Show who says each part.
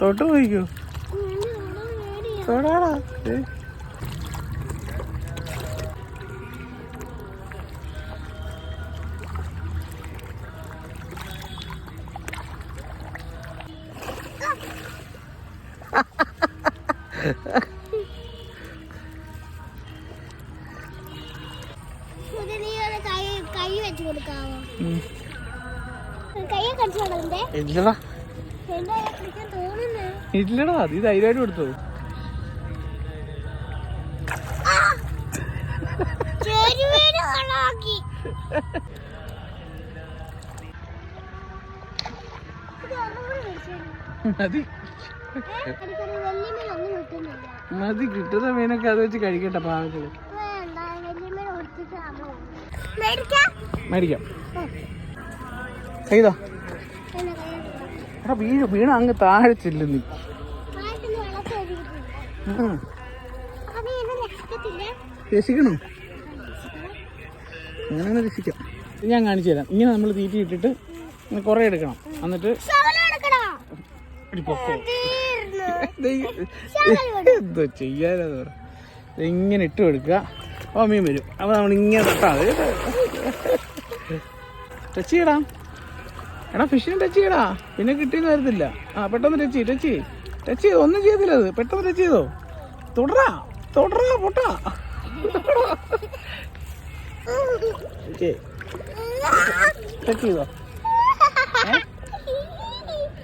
Speaker 1: തൊട്ട് പോയിക്കോ, തൊടാടാ. ഇല്ലടാ, നീ ധൈര്യമായിട്ട് കൊടുത്തു. മതി മതി, കിട്ടുന്ന മീനൊക്കെ അത് വെച്ച് കഴിക്കട്ടെ പാവത്തില്. മേടിക്കാം. ചെയ്തോ എടാ, വീണ അങ്ങ് താഴെ ചെല്ലു നീ. രസിക്കണോ? അങ്ങനെ രസിക്കാം. ഞാൻ കാണിച്ചു തരാം. ഇങ്ങനെ നമ്മൾ തീറ്റി ഇട്ടിട്ട് കുറെ എടുക്കണം. എന്നിട്ട് എന്തോ ചെയ്യാനത് പറ. ഇങ്ങനെ ഇട്ട് കൊടുക്കുക. ഓ, മീൻ വരും. അപ്പോൾ നമ്മളിങ്ങനെ തൊട്ടാതെ ടച്ച് ചെയ്യടാ. എടാ, ഫിഷിന് ടച്ച് ചെയ്യടാ, പിന്നെ കിട്ടിയെന്ന് വരത്തില്ല. ആ, പെട്ടെന്ന് ടച്ച് ചെയ്തോ. ഒന്നും ചെയ്തില്ല, അത് പെട്ടെന്ന് ടച്ച് ചെയ്തോ. തുടരാ പൊട്ടാ. ടച്ച് ചെയ്തോ.